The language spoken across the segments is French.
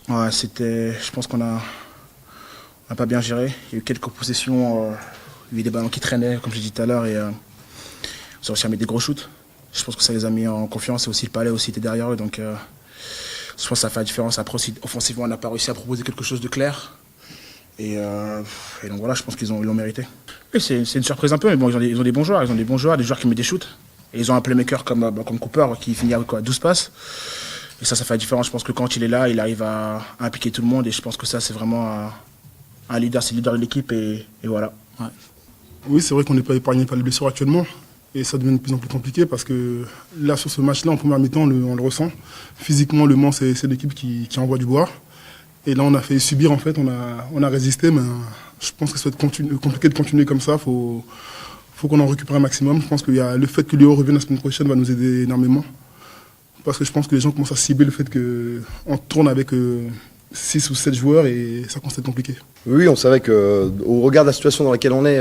Ouais, je pense qu'on a pas bien géré. Il y a eu quelques possessions, il y a eu des ballons qui traînaient, comme j'ai dit tout à l'heure, et ils ont réussi à mettre des gros shoots. Je pense que ça les a mis en confiance, et aussi le palais aussi était derrière eux, donc je pense que ça fait la différence. Après aussi, offensivement, on n'a pas réussi à proposer quelque chose de clair. Et donc voilà, je pense ils l'ont mérité. Et c'est une surprise un peu, mais bon, ils ont des bons joueurs, des joueurs qui mettent des shoots. Et ils ont un playmaker comme Cooper qui finit avec 12 passes. Et ça fait la différence. Je pense que quand il est là, il arrive à impliquer tout le monde. Et je pense que ça, c'est vraiment un leader, c'est le leader de l'équipe. Et voilà. Ouais. Oui, c'est vrai qu'on n'est pas épargné par les blessures actuellement. Et ça devient de plus en plus compliqué parce que là, sur ce match-là, en première mi-temps, on le ressent. Physiquement, Le Mans, c'est l'équipe qui envoie du bois. Et là, on a fait subir, en fait, on a résisté, mais je pense que ça va être compliqué de continuer comme ça. Faut qu'on en récupère un maximum. Je pense que le fait que Léo revienne la semaine prochaine va nous aider énormément. Parce que je pense que les gens commencent à cibler le fait qu'on tourne avec 6 ou 7 joueurs et ça commence à être compliqué. Oui, on savait qu'au regard de la situation dans laquelle on est,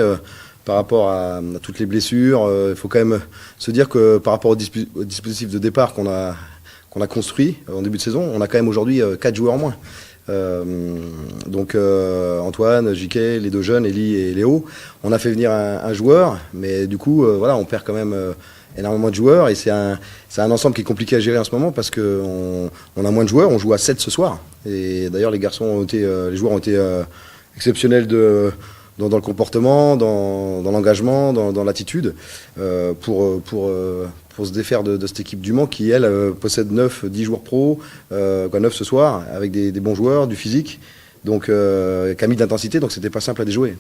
par rapport à toutes les blessures, il faut quand même se dire que par rapport au dispositif de départ qu'on a construit en début de saison, on a quand même aujourd'hui 4 joueurs en moins. Donc Antoine, JK, les deux jeunes, Eli et Léo, on a fait venir un joueur, mais du coup, voilà, on perd quand même énormément de joueurs et c'est un ensemble qui est compliqué à gérer en ce moment parce qu'on a moins de joueurs, on joue à 7 ce soir. Et d'ailleurs, les joueurs ont été exceptionnels dans le comportement, dans l'engagement, dans l'attitude, pour se défaire de cette équipe du Mans qui, elle, possède 10 joueurs pro, 9 ce soir, avec des bons joueurs, du physique, donc qui a mis de l'intensité, donc c'était pas simple à déjouer.